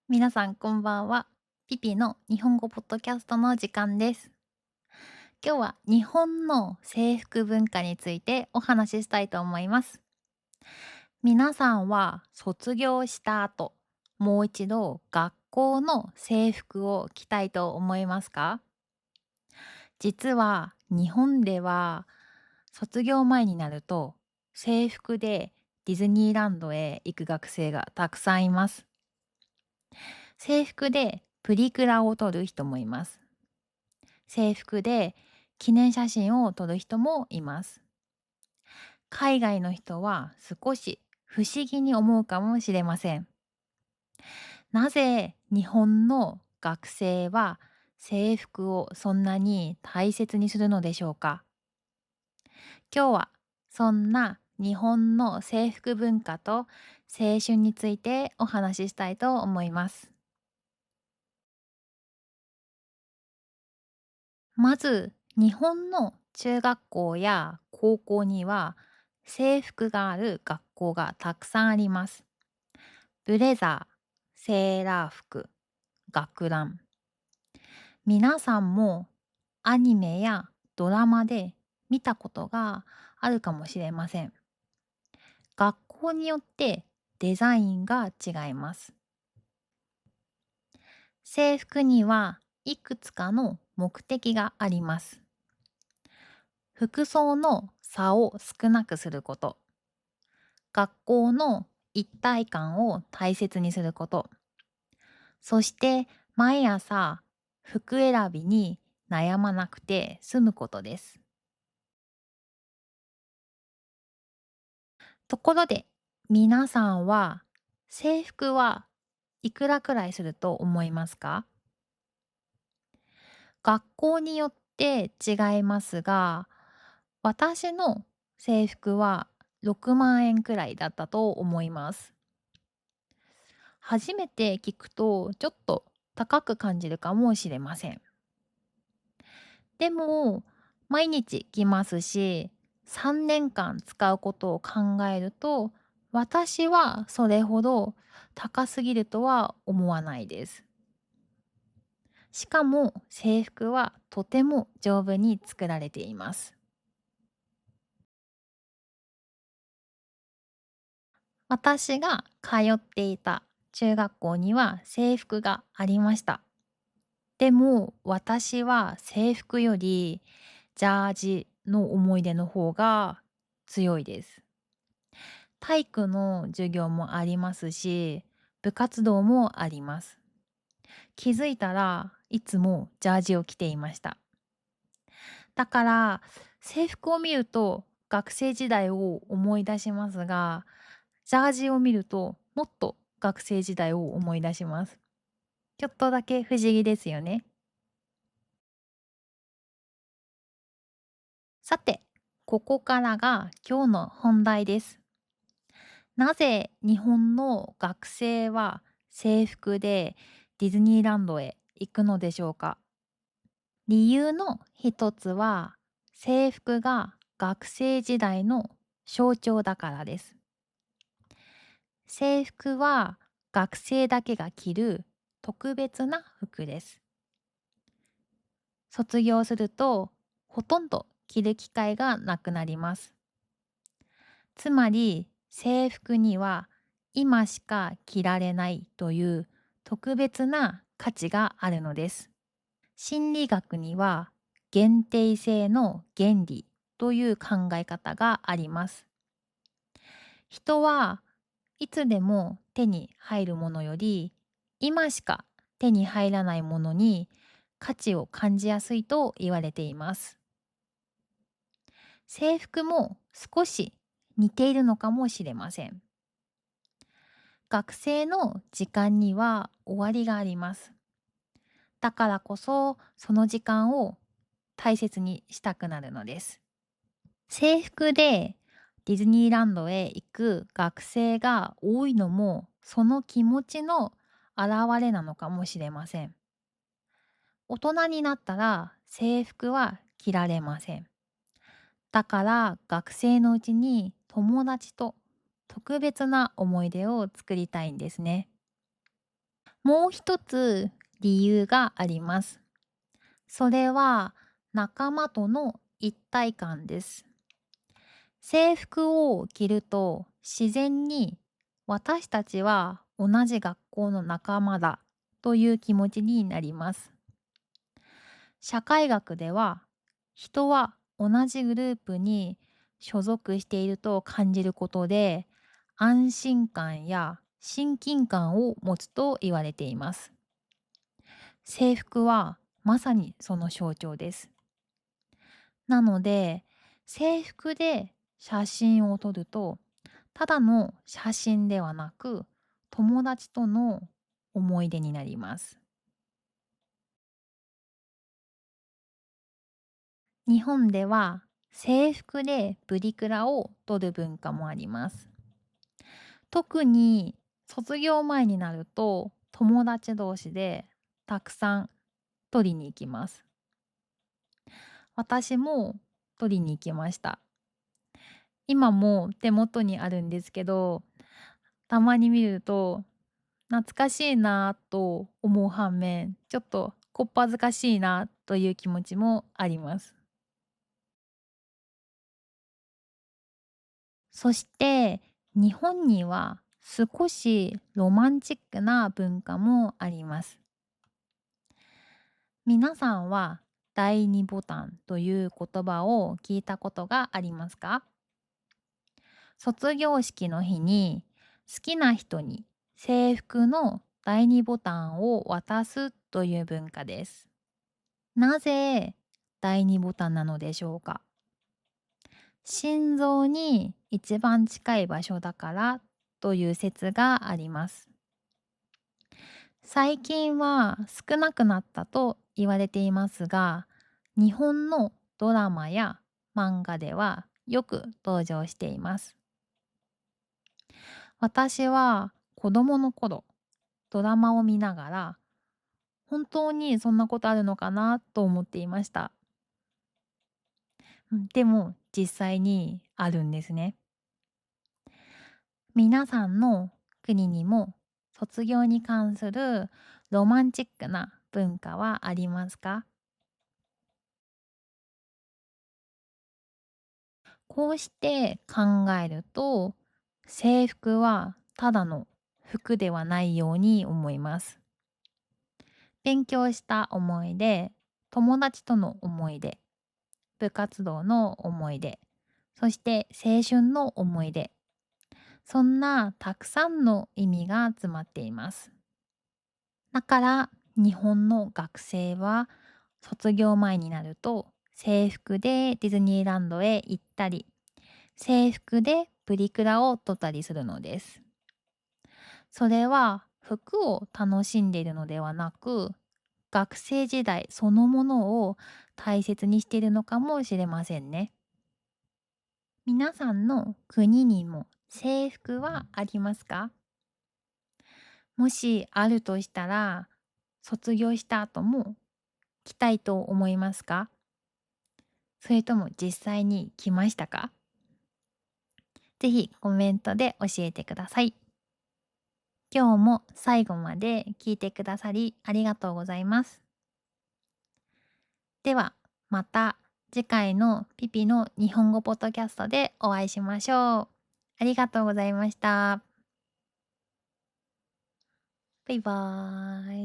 皆さんこんばんは。ピピの日本語ポッドキャストの時間です。今日は日本の制服文化についてお話ししたいと思います。皆さんは卒業した後、もう一度学校の制服を着たいと思いますか？実は日本では卒業前になると制服でディズニーランドへ行く学生がたくさんいます。制服でプリクラを撮る人もいます。制服で記念写真を撮る人もいます。海外の人は少し不思議に思うかもしれません。なぜ日本の学生は制服をそんなに大切にするのでしょうか？今日はそんな日本の制服文化と青春についてお話ししたいと思います。まず、日本の中学校や高校には制服がある学校がたくさんあります。ブレザー、セーラー服、学ラン。皆さんもアニメやドラマで見たことがあるかもしれません。学校によってデザインが違います。制服にはいくつかの目的があります。服装の差を少なくすること。学校の一体感を大切にすること。そして毎朝服選びに悩まなくて済むことです。ところで皆さんは制服はいくらくらいすると思いますか？学校によって違いますが、私の制服は6万円くらいだったと思います。初めて聞くとちょっと高く感じるかもしれません。でも、毎日着ますし、3年間使うことを考えると、私はそれほど高すぎるとは思わないです。しかも制服はとても丈夫に作られています。私が通っていた中学校には制服がありました。でも私は制服よりジャージの思い出の方が強いです。体育の授業もありますし、部活動もあります。気づいたらいつもジャージを着ていました。だから制服を見ると学生時代を思い出しますが、ジャージを見るともっと学生時代を思い出します。ちょっとだけ不思議ですよね。さて、ここからが今日の本題です。なぜ日本の学生は制服でディズニーランドへ行くのでしょうか？理由の一つは制服が学生時代の象徴だからです。制服は学生だけが着る特別な服です。卒業するとほとんど着る機会がなくなります。つまり制服には今しか着られないという特別な価値があるのです。心理学には限定性の原理という考え方があります。人はいつでも手に入るものより今しか手に入らないものに価値を感じやすいと言われています。制服も少し似ているのかもしれません。学生の時間には終わりがあります。だからこそその時間を大切にしたくなるのです。制服でディズニーランドへ行く学生が多いのもその気持ちの表れなのかもしれません。大人になったら制服は着られません。だから学生のうちに友達と特別な思い出を作りたいんですね。もう一つ理由があります。それは仲間との一体感です。制服を着ると自然に私たちは同じ学校の仲間だという気持ちになります。社会学では人は同じグループに所属していると感じることで安心感や親近感を持つと言われています。制服はまさにその象徴です。なので制服で写真を撮るとただの写真ではなく友達との思い出になります。日本では制服でプリクラを撮る文化もあります。特に卒業前になると友達同士でたくさん撮りに行きます。私も撮りに行きました。今も手元にあるんですけど、たまに見ると懐かしいなぁと思う反面、ちょっとこっぱずかしいなという気持ちもあります。そして日本には少しロマンチックな文化もあります。皆さんは第二ボタンという言葉を聞いたことがありますか？卒業式の日に好きな人に制服の第二ボタンを渡すという文化です。なぜ第二ボタンなのでしょうか？心臓に一番近い場所だからという説があります。最近は少なくなったと言われていますが、日本のドラマや漫画ではよく登場しています。私は子供の頃、ドラマを見ながら、本当にそんなことあるのかなと思っていました。でも実際にあるんですね。皆さんの国にも卒業に関するロマンチックな文化はありますか？こうして考えると、制服はただの服ではないように思います。勉強した思い出、友達との思い出、部活動の思い出、そして青春の思い出、そんなたくさんの意味が詰まっています。だから日本の学生は卒業前になると制服でディズニーランドへ行ったり、制服でプリクラを撮ったりするのです。それは服を楽しんでいるのではなく、学生時代そのものを大切にしているのかもしれませんね。皆さんの国にも制服はありますか？もしあるとしたら、卒業した後も着たいと思いますか？それとも実際に来ましたか？ぜひコメントで教えてください。今日も最後まで聞いてくださりありがとうございます。ではまた次回のピピの日本語ポッドキャストでお会いしましょう。ありがとうございました。バイバーイ。